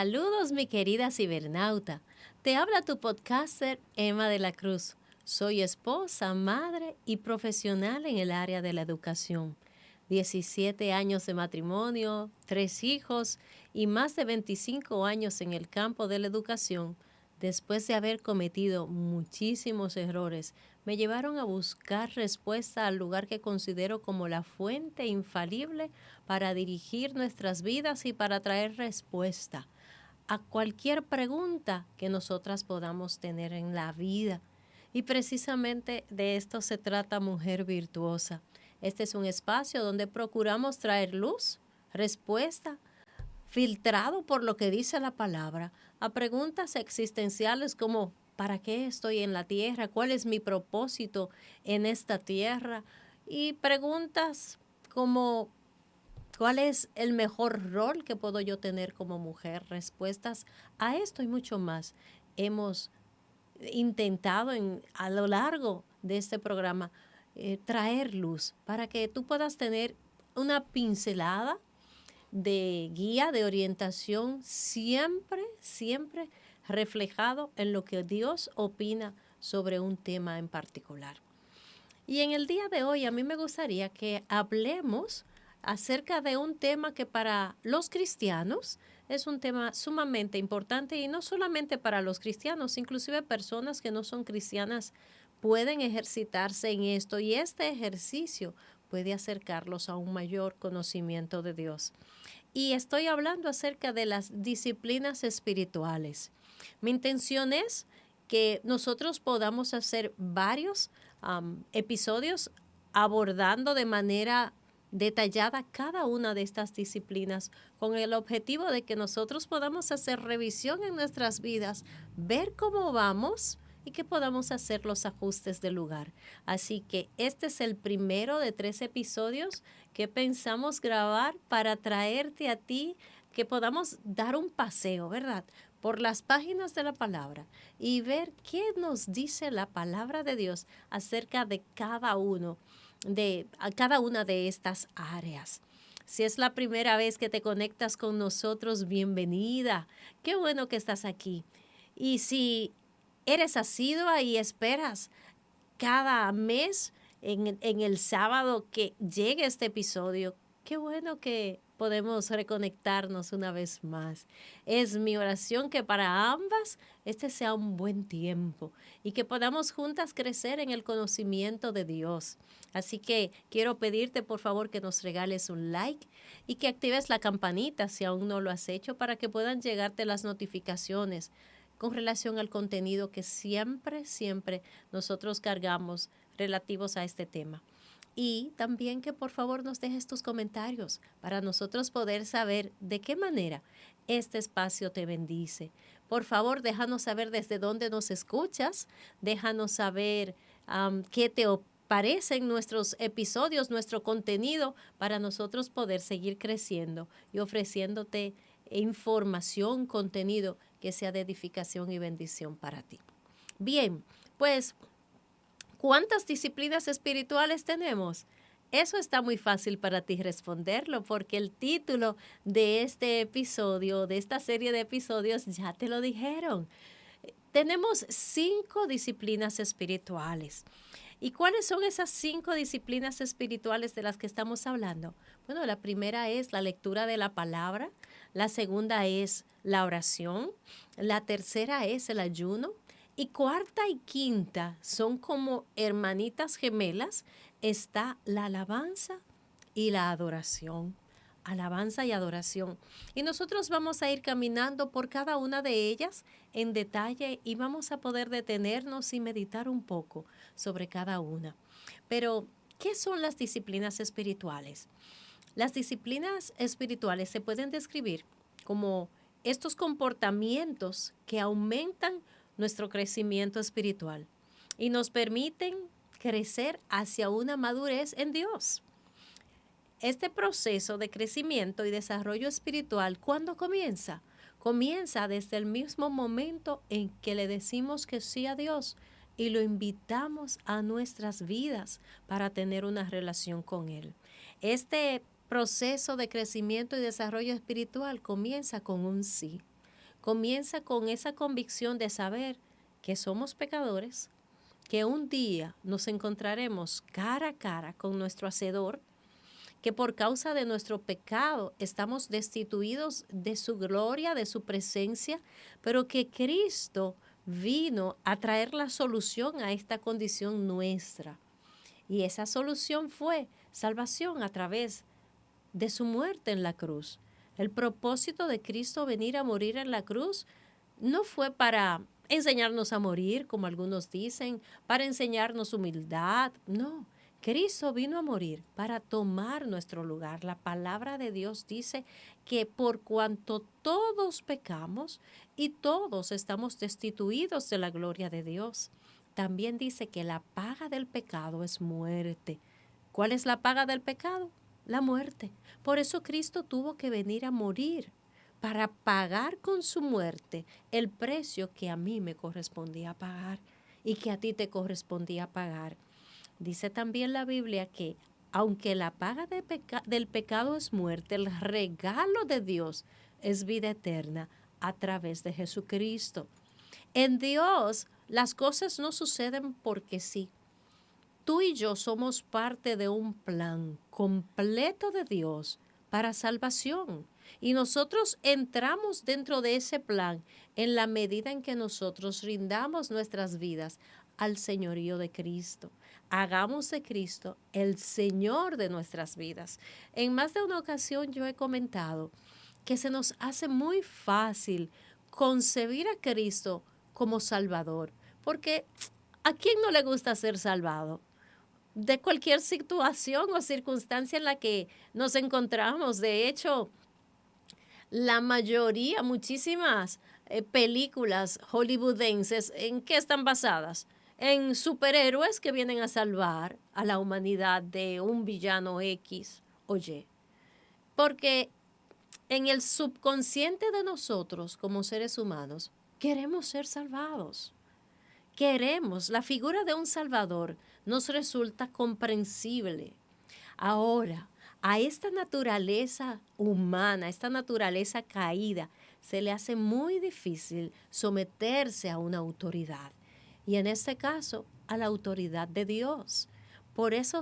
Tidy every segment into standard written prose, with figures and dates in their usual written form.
Saludos, mi querida cibernauta. Te habla tu podcaster Emma de la Cruz. Soy esposa, madre y profesional en el área de la educación. 17 años de matrimonio, 3 hijos y más de 25 años en el campo de la educación. Después de haber cometido muchísimos errores, me llevaron a buscar respuesta al lugar que considero como la fuente infalible para dirigir nuestras vidas y para traer respuesta a cualquier pregunta que nosotras podamos tener en la vida. Y precisamente de esto se trata Mujer Virtuosa. Este es un espacio donde procuramos traer luz, respuesta, filtrado por lo que dice la palabra, a preguntas existenciales como ¿para qué estoy en la tierra? ¿Cuál es mi propósito en esta tierra? Y preguntas como ¿cuál es el mejor rol que puedo yo tener como mujer? Respuestas a esto y mucho más hemos intentado a lo largo de este programa traer luz para que tú puedas tener una pincelada de guía, de orientación, siempre reflejado en lo que Dios opina sobre un tema en particular. Y en el día de hoy a mí me gustaría que hablemos acerca de un tema que para los cristianos es un tema sumamente importante y no solamente para los cristianos, inclusive personas que no son cristianas pueden ejercitarse en esto y este ejercicio puede acercarlos a un mayor conocimiento de Dios. Y estoy hablando acerca de las disciplinas espirituales. Mi intención es que nosotros podamos hacer varios episodios abordando de manera detallada cada una de estas disciplinas con el objetivo de que nosotros podamos hacer revisión en nuestras vidas, ver cómo vamos y que podamos hacer los ajustes del lugar. Así que este es el primero de 3 episodios que pensamos grabar para traerte a ti, que podamos dar un paseo, ¿verdad?, por las páginas de la palabra y ver qué nos dice la palabra de Dios acerca de cada una de estas áreas. Si es la primera vez que te conectas con nosotros, bienvenida. Qué bueno que estás aquí. Y si eres asidua y esperas cada mes en el sábado que llegue este episodio, qué bueno que podemos reconectarnos una vez más. Es mi oración que para ambas este sea un buen tiempo y que podamos juntas crecer en el conocimiento de Dios. Así que quiero pedirte por favor que nos regales un like y que actives la campanita si aún no lo has hecho para que puedan llegarte las notificaciones con relación al contenido que siempre nosotros cargamos relativos a este tema. Y también que por favor nos dejes tus comentarios para nosotros poder saber de qué manera este espacio te bendice. Por favor, déjanos saber desde dónde nos escuchas, déjanos saber qué te parecen nuestros episodios, nuestro contenido, para nosotros poder seguir creciendo y ofreciéndote información, contenido que sea de edificación y bendición para ti. Bien, pues ¿cuántas disciplinas espirituales tenemos? Eso está muy fácil para ti responderlo porque el título de este episodio, de esta serie de episodios, ya te lo dijeron. Tenemos 5 disciplinas espirituales. ¿Y cuáles son esas 5 disciplinas espirituales de las que estamos hablando? Bueno, la primera es la lectura de la palabra, la segunda es la oración, la tercera es el ayuno, y cuarta y quinta son como hermanitas gemelas, está la alabanza y la adoración. Alabanza y adoración. Y nosotros vamos a ir caminando por cada una de ellas en detalle y vamos a poder detenernos y meditar un poco sobre cada una. Pero, ¿qué son las disciplinas espirituales? Las disciplinas espirituales se pueden describir como estos comportamientos que aumentan nuestro crecimiento espiritual y nos permiten crecer hacia una madurez en Dios. Este proceso de crecimiento y desarrollo espiritual, ¿cuándo comienza? Comienza desde el mismo momento en que le decimos que sí a Dios y lo invitamos a nuestras vidas para tener una relación con Él. Este proceso de crecimiento y desarrollo espiritual comienza con un sí. comienza con esa convicción de saber que somos pecadores, que un día nos encontraremos cara a cara con nuestro Hacedor, que por causa de nuestro pecado estamos destituidos de su gloria, de su presencia, pero que Cristo vino a traer la solución a esta condición nuestra. Y esa solución fue salvación a través de su muerte en la cruz. El propósito de Cristo venir a morir en la cruz no fue para enseñarnos a morir, como algunos dicen, para enseñarnos humildad, no. Cristo vino a morir para tomar nuestro lugar. La palabra de Dios dice que por cuanto todos pecamos y todos estamos destituidos de la gloria de Dios, también dice que la paga del pecado es muerte. ¿Cuál es la paga del pecado? La muerte. Por eso Cristo tuvo que venir a morir, para pagar con su muerte el precio que a mí me correspondía pagar y que a ti te correspondía pagar. Dice también la Biblia que aunque la paga del pecado es muerte, el regalo de Dios es vida eterna a través de Jesucristo. En Dios las cosas no suceden porque sí. Tú y yo somos parte de un plan completo de Dios para salvación. Y nosotros entramos dentro de ese plan en la medida en que nosotros rindamos nuestras vidas al señorío de Cristo. Hagamos de Cristo el Señor de nuestras vidas. En más de una ocasión yo he comentado que se nos hace muy fácil concebir a Cristo como Salvador, porque ¿a quién no le gusta ser salvado? De cualquier situación o circunstancia en la que nos encontramos. De hecho, la mayoría, muchísimas películas hollywoodenses, ¿en qué están basadas? En superhéroes que vienen a salvar a la humanidad de un villano X o Y. Porque en el subconsciente de nosotros como seres humanos queremos ser salvados. Queremos, la figura de un Salvador nos resulta comprensible. Ahora, a esta naturaleza humana, a esta naturaleza caída, se le hace muy difícil someterse a una autoridad. Y en este caso, a la autoridad de Dios. Por eso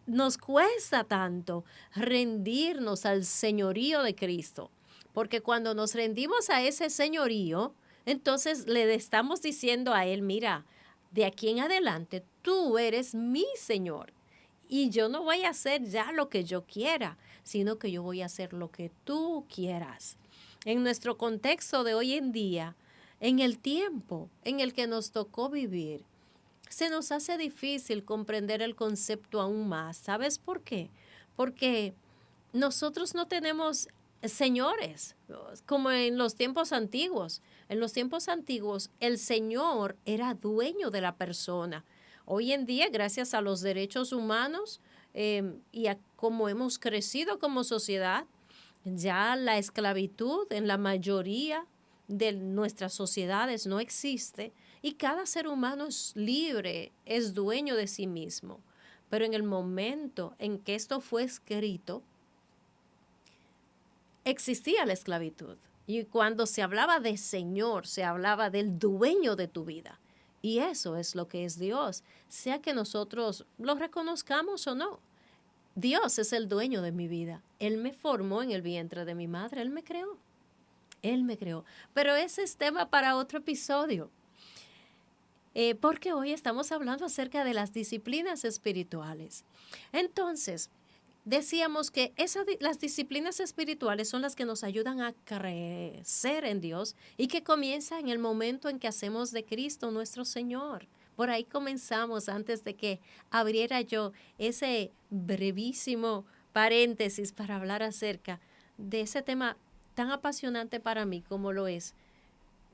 nos cuesta tanto rendirnos al señorío de Cristo. Porque cuando nos rendimos a ese señorío, entonces le estamos diciendo a Él, mira, de aquí en adelante tú eres mi Señor. Y yo no voy a hacer ya lo que yo quiera, sino que yo voy a hacer lo que tú quieras. En nuestro contexto de hoy en día, en el tiempo en el que nos tocó vivir, se nos hace difícil comprender el concepto aún más. ¿Sabes por qué? Porque nosotros no tenemos señores, como en los tiempos antiguos. En los tiempos antiguos, el señor era dueño de la persona. Hoy en día, gracias a los derechos humanos y a cómo hemos crecido como sociedad, ya la esclavitud en la mayoría de nuestras sociedades no existe y cada ser humano es libre, es dueño de sí mismo. Pero en el momento en que esto fue escrito, existía la esclavitud. Y cuando se hablaba de Señor, se hablaba del dueño de tu vida. Y eso es lo que es Dios, sea que nosotros lo reconozcamos o no. Dios es el dueño de mi vida. Él me formó en el vientre de mi madre, Él me creó. Él me creó. Pero ese es tema para otro episodio. Porque hoy estamos hablando acerca de las disciplinas espirituales. Entonces, decíamos que las disciplinas espirituales son las que nos ayudan a crecer en Dios y que comienza en el momento en que hacemos de Cristo nuestro Señor. Por ahí comenzamos antes de que abriera yo ese brevísimo paréntesis para hablar acerca de ese tema tan apasionante para mí como lo es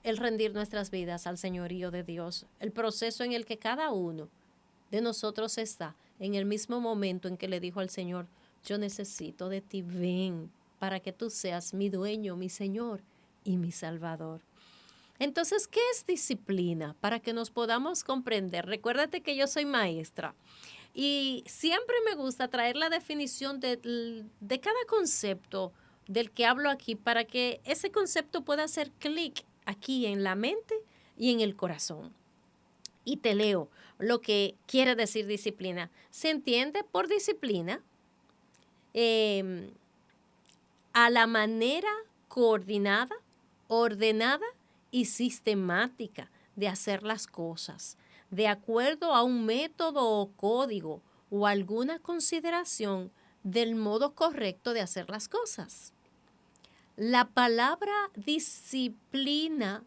el rendir nuestras vidas al señorío de Dios, el proceso en el que cada uno de nosotros está en el mismo momento en que le dijo al Señor, yo necesito de ti, ven, para que tú seas mi dueño, mi Señor y mi Salvador. Entonces, ¿qué es disciplina? Para que nos podamos comprender. Recuérdate que yo soy maestra y siempre me gusta traer la definición de cada concepto del que hablo aquí para que ese concepto pueda hacer clic aquí en la mente y en el corazón. Y te leo lo que quiere decir disciplina. Se entiende por disciplina a la manera coordinada, ordenada y sistemática de hacer las cosas, de acuerdo a un método o código o alguna consideración del modo correcto de hacer las cosas. La palabra disciplina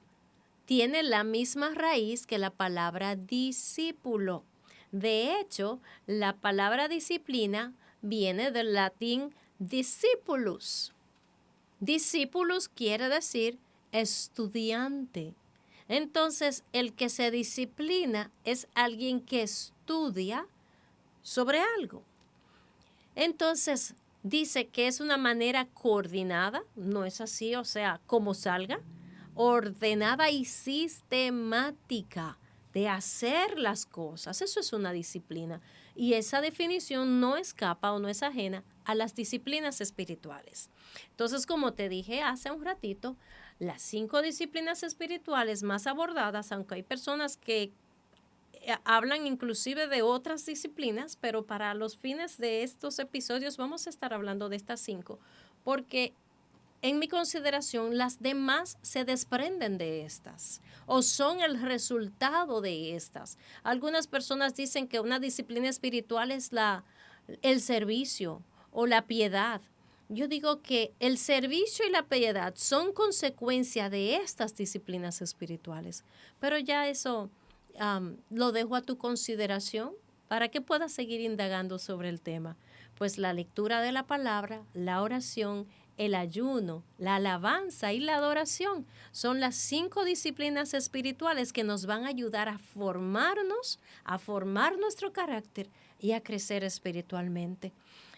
tiene la misma raíz que la palabra discípulo. De hecho, la palabra disciplina viene del latín discipulus. Discípulos quiere decir estudiante. Entonces, el que se disciplina es alguien que estudia sobre algo. Entonces, dice que es una manera coordinada, no es así, o sea, como salga, ordenada y sistemática de hacer las cosas. Eso es una disciplina. Y esa definición no escapa o no es ajena a las disciplinas espirituales. Entonces, como te dije hace un ratito, las 5 disciplinas espirituales más abordadas, aunque hay personas que hablan inclusive de otras disciplinas, pero para los fines de estos episodios vamos a estar hablando de estas 5, porque en mi consideración, las demás se desprenden de estas o son el resultado de estas. Algunas personas dicen que una disciplina espiritual es el servicio o la piedad. Yo digo que el servicio y la piedad son consecuencia de estas disciplinas espirituales, pero ya eso lo dejo a tu consideración para que puedas seguir indagando sobre el tema. Pues la lectura de la palabra, la oración, el ayuno, la alabanza y la adoración son las 5 disciplinas espirituales que nos van a ayudar a formarnos, a formar nuestro carácter y a crecer espiritualmente.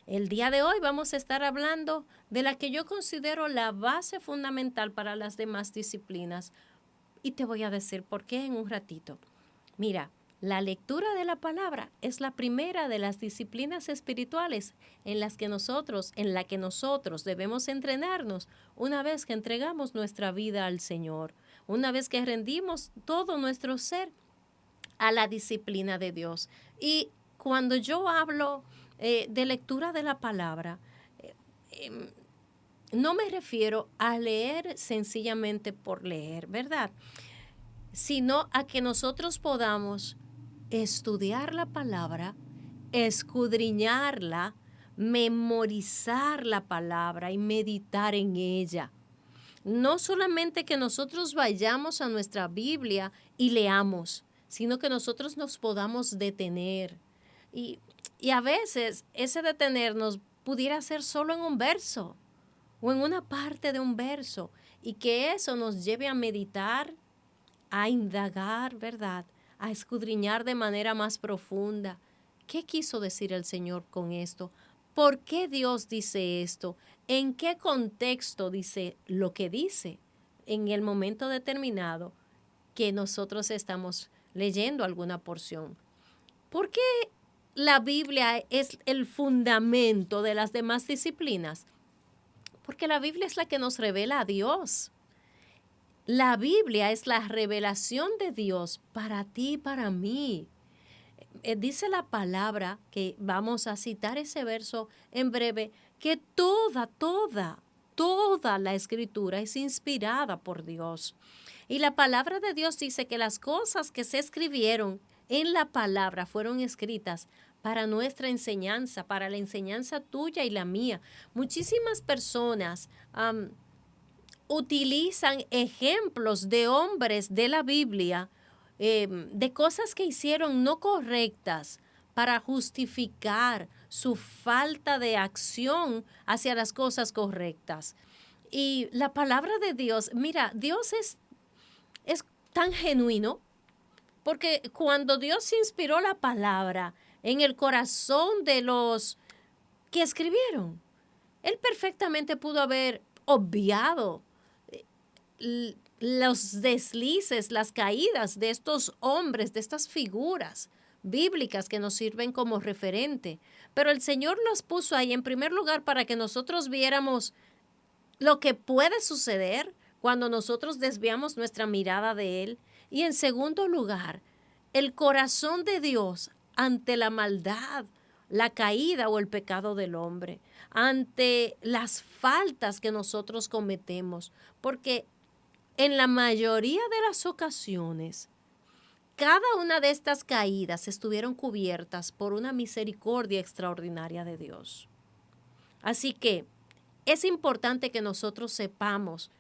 El día de hoy vamos a estar hablando de la que yo considero la base fundamental para las demás disciplinas y te voy a decir por qué en un ratito. Mira, la lectura de la palabra es la primera de las disciplinas espirituales en la que nosotros debemos entrenarnos una vez que entregamos nuestra vida al Señor, una vez que rendimos todo nuestro ser a la disciplina de Dios. Y cuando yo hablo de lectura de la palabra, no me refiero a leer sencillamente por leer, ¿verdad? Sino a que nosotros podamos estudiar la palabra, escudriñarla, memorizar la palabra y meditar en ella. No solamente que nosotros vayamos a nuestra Biblia y leamos, sino que nosotros nos podamos detener. Y a veces ese detenernos pudiera ser solo en un verso o en una parte de un verso y que eso nos lleve a meditar, a indagar, ¿verdad?, a escudriñar de manera más profunda. ¿Qué quiso decir el Señor con esto? ¿Por qué Dios dice esto? ¿En qué contexto dice lo que dice en el momento determinado que nosotros estamos leyendo alguna porción? ¿Por qué la Biblia es el fundamento de las demás disciplinas? Porque la Biblia es la que nos revela a Dios. La Biblia es la revelación de Dios para ti y para mí. Dice la palabra, que vamos a citar ese verso en breve, que toda la escritura es inspirada por Dios. Y la palabra de Dios dice que las cosas que se escribieron en la palabra fueron escritas para nuestra enseñanza, para la enseñanza tuya y la mía. Muchísimas personas utilizan ejemplos de hombres de la Biblia, de cosas que hicieron no correctas para justificar su falta de acción hacia las cosas correctas. Y la palabra de Dios, mira, Dios es tan genuino, porque cuando Dios inspiró la palabra en el corazón de los que escribieron, Él perfectamente pudo haber obviado los deslices, las caídas de estos hombres, de estas figuras bíblicas que nos sirven como referente. Pero el Señor los puso ahí en primer lugar para que nosotros viéramos lo que puede suceder cuando nosotros desviamos nuestra mirada de Él. Y en segundo lugar, el corazón de Dios ante la maldad, la caída o el pecado del hombre, ante las faltas que nosotros cometemos. Porque en la mayoría de las ocasiones, cada una de estas caídas estuvieron cubiertas por una misericordia extraordinaria de Dios. Así que es importante que nosotros sepamos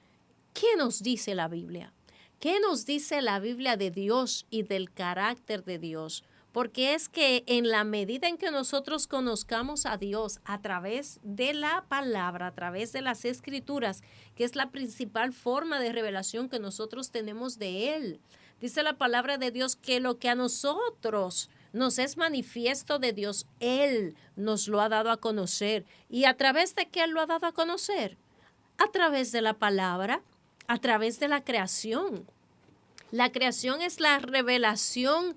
qué nos dice la Biblia. ¿Qué nos dice la Biblia de Dios y del carácter de Dios? Porque es que en la medida en que nosotros conozcamos a Dios a través de la palabra, a través de las escrituras, que es la principal forma de revelación que nosotros tenemos de Él. Dice la palabra de Dios que lo que a nosotros nos es manifiesto de Dios, Él nos lo ha dado a conocer. ¿Y a través de qué Él lo ha dado a conocer? A través de la palabra, a través de la creación. La creación es la revelación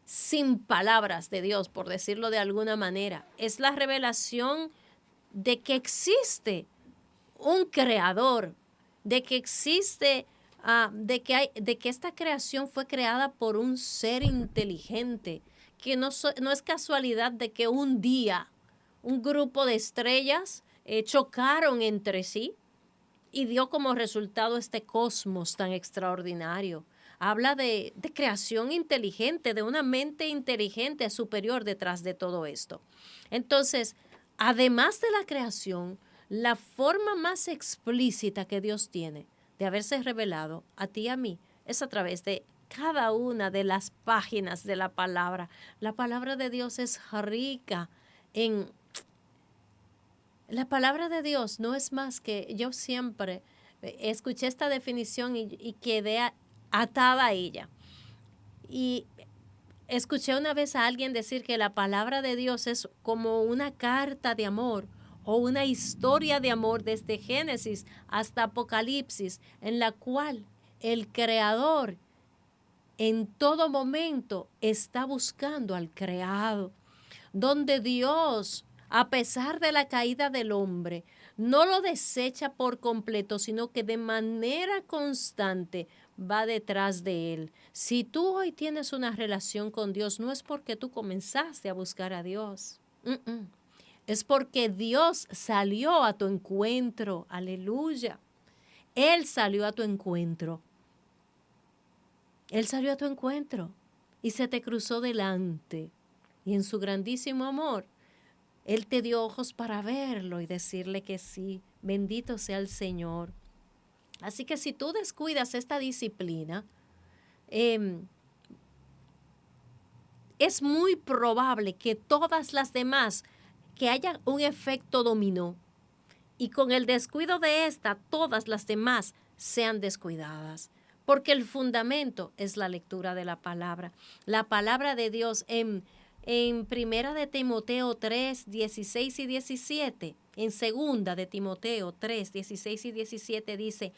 sin palabras de Dios, por decirlo de alguna manera. Es la revelación de que existe un creador, de que existe, de que esta creación fue creada por un ser inteligente, que no es casualidad de que un día un grupo de estrellas chocaron entre sí y dio como resultado este cosmos tan extraordinario. Habla de creación inteligente, de una mente inteligente superior detrás de todo esto. Entonces, además de la creación, la forma más explícita que Dios tiene de haberse revelado a ti y a mí es a través de cada una de las páginas de la palabra. La palabra de Dios es rica en... La palabra de Dios no es más que... Yo siempre escuché esta definición y quedé atada a ella. Y escuché una vez a alguien decir que la palabra de Dios es como una carta de amor o una historia de amor desde Génesis hasta Apocalipsis, en la cual el Creador en todo momento está buscando al creado, donde Dios, a pesar de la caída del hombre, no lo desecha por completo, sino que de manera constante va detrás de él. Si tú hoy tienes una relación con Dios, no es porque tú comenzaste a buscar a Dios. Es porque Dios salió a tu encuentro. Aleluya. Él salió a tu encuentro. Él salió a tu encuentro y se te cruzó delante. Y en su grandísimo amor, Él te dio ojos para verlo y decirle que sí. Bendito sea el Señor. Así que si tú descuidas esta disciplina, es muy probable que todas las demás, que haya un efecto dominó. Y con el descuido de esta, todas las demás sean descuidadas. Porque el fundamento es la lectura de la palabra. La palabra de Dios en Primera de Timoteo 3, 16 y 17, en Segunda de Timoteo 3, 16 y 17 dice,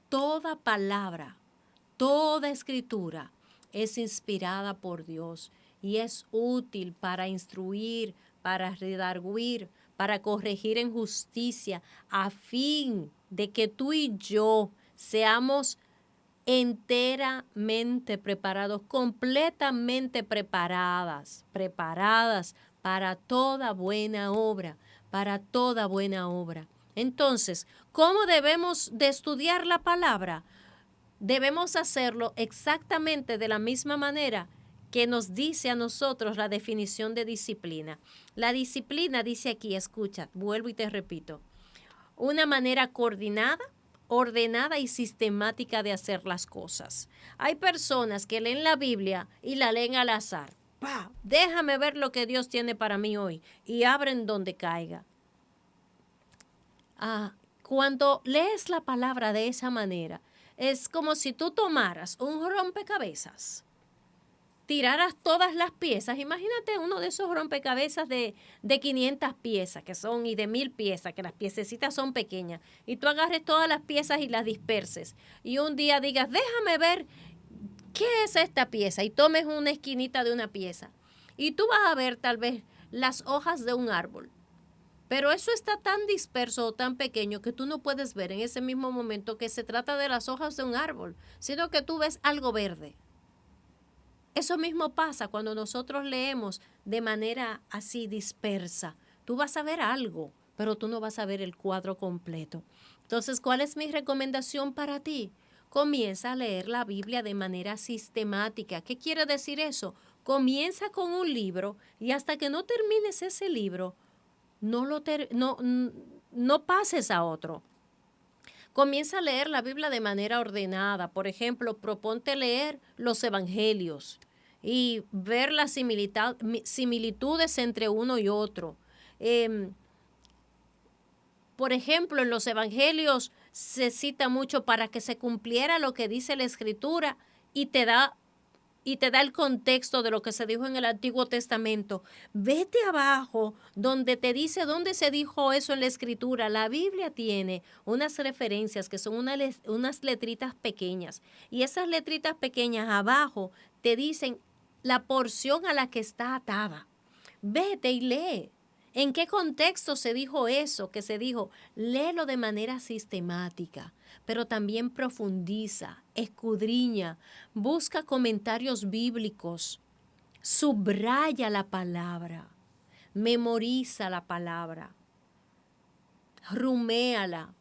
toda palabra, toda escritura es inspirada por Dios y es útil para instruir, para redarguir, para corregir en justicia, a fin de que tú y yo seamos enteramente preparados, completamente preparadas para toda buena obra, para toda buena obra. Entonces, ¿cómo debemos de estudiar la palabra? Debemos hacerlo exactamente de la misma manera que nos dice a nosotros la definición de disciplina. La disciplina dice aquí, escucha, vuelvo y te repito, una manera coordinada, ordenada y sistemática de hacer las cosas. Hay personas que leen la Biblia y la leen al azar. ¡Pah! Déjame ver lo que Dios tiene para mí hoy y abren donde caiga. Cuando lees la palabra de esa manera, es como si tú tomaras un rompecabezas, tiraras todas las piezas. Imagínate uno de esos rompecabezas de 500 piezas que son y de 1000 piezas, que las piececitas son pequeñas, y tú agarres todas las piezas y las disperses. Y un día digas, déjame ver qué es esta pieza, y tomes una esquinita de una pieza. Y tú vas a ver tal vez las hojas de un árbol. Pero eso está tan disperso o tan pequeño que tú no puedes ver en ese mismo momento que se trata de las hojas de un árbol, sino que tú ves algo verde. Eso mismo pasa cuando nosotros leemos de manera así dispersa. Tú vas a ver algo, pero tú no vas a ver el cuadro completo. Entonces, ¿cuál es mi recomendación para ti? Comienza a leer la Biblia de manera sistemática. ¿Qué quiere decir eso? Comienza con un libro y hasta que no termines ese libro, no pases a otro. Comienza a leer la Biblia de manera ordenada. Por ejemplo, proponte leer los evangelios y ver las similitudes entre uno y otro. Por ejemplo, en los evangelios se cita mucho para que se cumpliera lo que dice la Escritura y te da el contexto de lo que se dijo en el Antiguo Testamento. Vete abajo donde te dice dónde se dijo eso en la Escritura. La Biblia tiene unas referencias que son unas letritas pequeñas. Y esas letritas pequeñas abajo te dicen la porción a la que está atada. Vete y lee. ¿En qué contexto se dijo eso que se dijo? Léelo de manera sistemática, pero también profundiza, escudriña, busca comentarios bíblicos, subraya la palabra, memoriza la palabra, ruméala,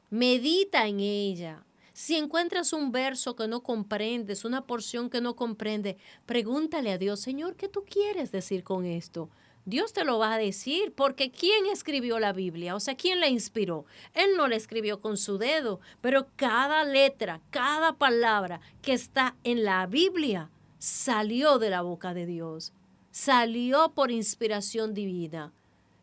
medita en ella. Si encuentras un verso que no comprendes, una porción que no comprende, pregúntale a Dios, Señor, ¿qué tú quieres decir con esto? Dios te lo va a decir, porque ¿quién escribió la Biblia? O sea, ¿quién la inspiró? Él no la escribió con su dedo, pero cada letra, cada palabra que está en la Biblia salió de la boca de Dios, salió por inspiración divina.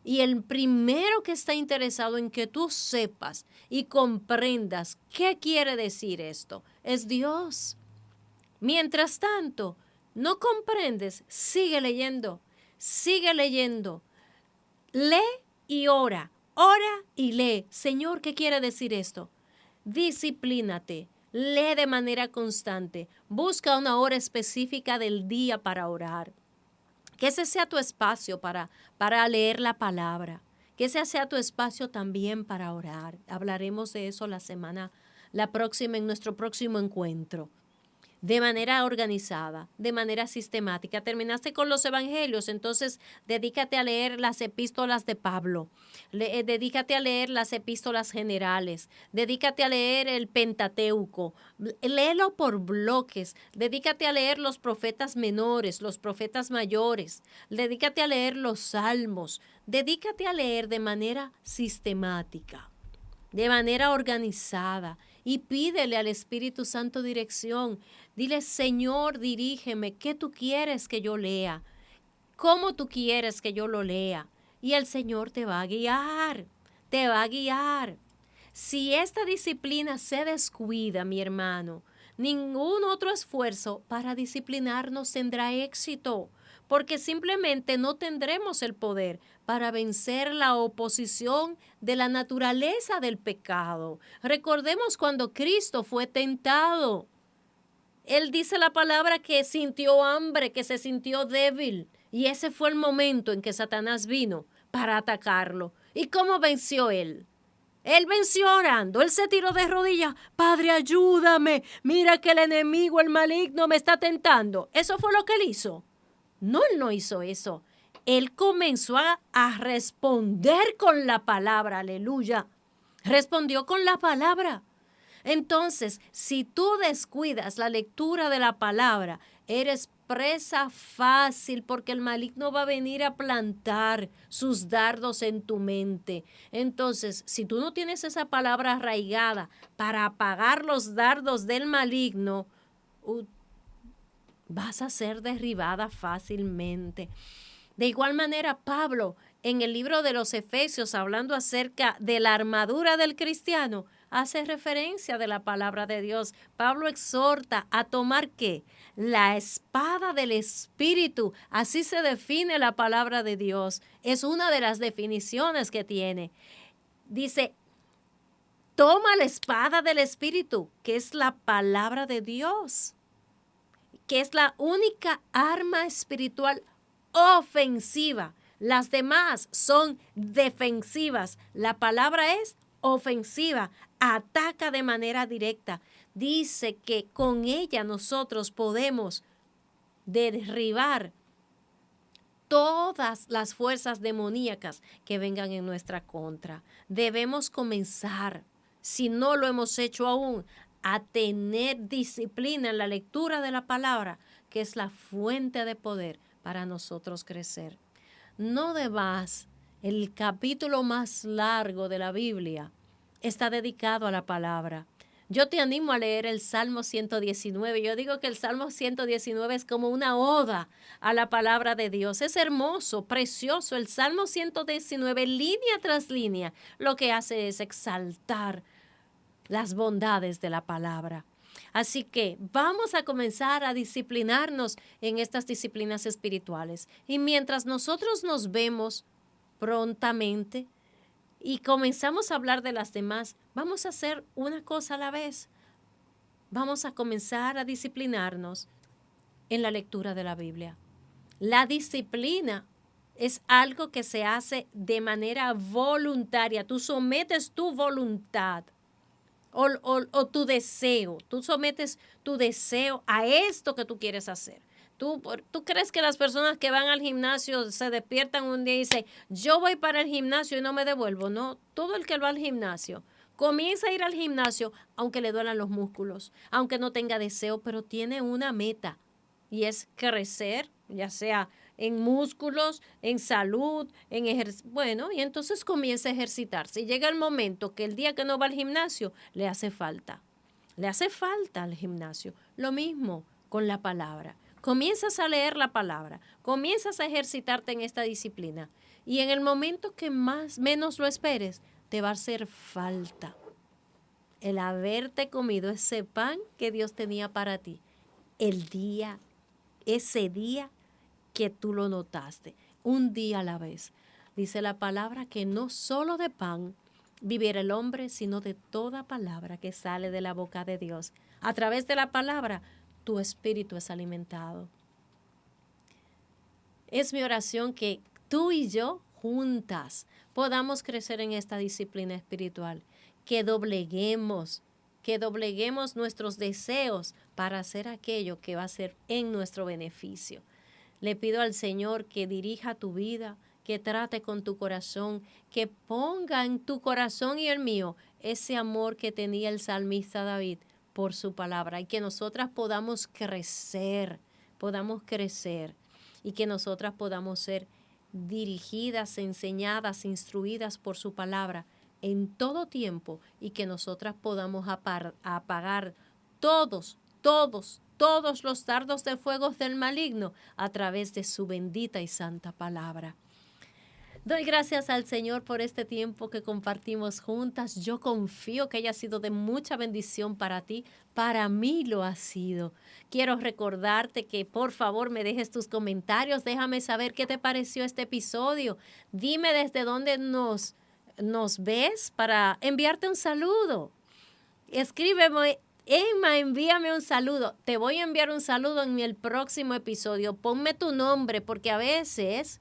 Y el primero que está interesado en que tú sepas y comprendas qué quiere decir esto es Dios. Mientras tanto, no comprendes, sigue leyendo. Sigue leyendo. Lee y ora. Ora y lee. Señor, ¿qué quiere decir esto? Disciplínate. Lee de manera constante. Busca una hora específica del día para orar. Que ese sea tu espacio para leer la palabra. Que ese sea tu espacio también para orar. Hablaremos de eso la próxima, en nuestro próximo encuentro. De manera organizada, de manera sistemática. Terminaste con los evangelios, entonces dedícate a leer las epístolas de Pablo, dedícate a leer las epístolas generales, dedícate a leer el Pentateuco, léelo por bloques, dedícate a leer los profetas menores, los profetas mayores, dedícate a leer los salmos, dedícate a leer de manera sistemática, de manera organizada y pídele al Espíritu Santo dirección. Dile, Señor, dirígeme, ¿qué tú quieres que yo lea? ¿Cómo tú quieres que yo lo lea? Y el Señor te va a guiar, te va a guiar. Si esta disciplina se descuida, mi hermano, ningún otro esfuerzo para disciplinarnos tendrá éxito, porque simplemente no tendremos el poder para vencer la oposición de la naturaleza del pecado. Recordemos cuando Cristo fue tentado. Él dice la palabra que sintió hambre, que se sintió débil. Y ese fue el momento en que Satanás vino para atacarlo. ¿Y cómo venció él? Él venció orando, él se tiró de rodillas. Padre, ayúdame. Mira que el enemigo, el maligno, me está tentando. ¿Eso fue lo que él hizo? No, él no hizo eso. Él comenzó a responder con la palabra. Aleluya. Respondió con la palabra. Entonces, si tú descuidas la lectura de la palabra, eres presa fácil porque el maligno va a venir a plantar sus dardos en tu mente. Entonces, si tú no tienes esa palabra arraigada para apagar los dardos del maligno, vas a ser derribada fácilmente. De igual manera, Pablo, en el libro de los Efesios, hablando acerca de la armadura del cristiano, hace referencia de la palabra de Dios. Pablo exhorta a tomar ¿qué? La espada del Espíritu. Así se define la palabra de Dios. Es una de las definiciones que tiene. Dice, toma la espada del Espíritu, que es la palabra de Dios, que es la única arma espiritual ofensiva Las demás son defensivas. La palabra es ofensiva, ataca de manera directa. Dice que con ella nosotros podemos derribar todas las fuerzas demoníacas que vengan en nuestra contra. Debemos comenzar, si no lo hemos hecho aún, a tener disciplina en la lectura de la palabra, que es la fuente de poder para nosotros crecer. No de más, el capítulo más largo de la Biblia está dedicado a la palabra. Yo te animo a leer el Salmo 119. Yo digo que el Salmo 119 es como una oda a la palabra de Dios. Es hermoso, precioso. El Salmo 119, línea tras línea, lo que hace es exaltar las bondades de la palabra. Así que vamos a comenzar a disciplinarnos en estas disciplinas espirituales. Y mientras nosotros nos vemos prontamente y comenzamos a hablar de las demás, vamos a hacer una cosa a la vez. Vamos a comenzar a disciplinarnos en la lectura de la Biblia. La disciplina es algo que se hace de manera voluntaria. Tú sometes tu voluntad o tu deseo. Tú sometes tu deseo a esto que tú quieres hacer. ¿Tú crees que las personas que van al gimnasio se despiertan un día y dicen, yo voy para el gimnasio y no me devuelvo? No, todo el que va al gimnasio comienza a ir al gimnasio aunque le duelan los músculos, aunque no tenga deseo, pero tiene una meta y es crecer, ya sea en músculos, en salud, en ejercicio. Bueno, y entonces comienza a ejercitarse. Y llega el momento que el día que no va al gimnasio le hace falta. Le hace falta al gimnasio. Lo mismo con la palabra. Comienzas a leer la palabra, comienzas a ejercitarte en esta disciplina y en el momento que menos lo esperes, te va a hacer falta el haberte comido ese pan que Dios tenía para ti ese día que tú lo notaste, un día a la vez. Dice la palabra que no solo de pan viviera el hombre, sino de toda palabra que sale de la boca de Dios. A través de la palabra, tu espíritu es alimentado. Es mi oración que tú y yo juntas podamos crecer en esta disciplina espiritual, que dobleguemos nuestros deseos para hacer aquello que va a ser en nuestro beneficio. Le pido al Señor que dirija tu vida, que trate con tu corazón, que ponga en tu corazón y el mío ese amor que tenía el salmista David por su palabra y que nosotras podamos crecer y que nosotras podamos ser dirigidas, enseñadas, instruidas por su palabra en todo tiempo y que nosotras podamos apagar todos los dardos de fuego del maligno a través de su bendita y santa palabra. Doy gracias al Señor por este tiempo que compartimos juntas. Yo confío que haya sido de mucha bendición para ti. Para mí lo ha sido. Quiero recordarte que por favor me dejes tus comentarios. Déjame saber qué te pareció este episodio. Dime desde dónde nos ves para enviarte un saludo. Escríbeme, Emma, envíame un saludo. Te voy a enviar un saludo en el próximo episodio. Ponme tu nombre porque a veces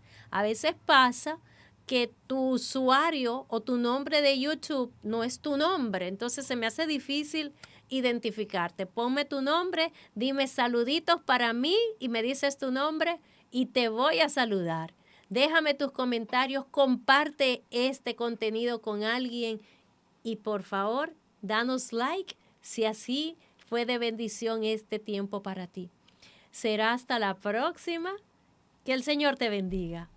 pasa que tu usuario o tu nombre de YouTube no es tu nombre. Entonces se me hace difícil identificarte. Ponme tu nombre, dime saluditos para mí y me dices tu nombre y te voy a saludar. Déjame tus comentarios, comparte este contenido con alguien y por favor, danos like si así fue de bendición este tiempo para ti. Será hasta la próxima. Que el Señor te bendiga.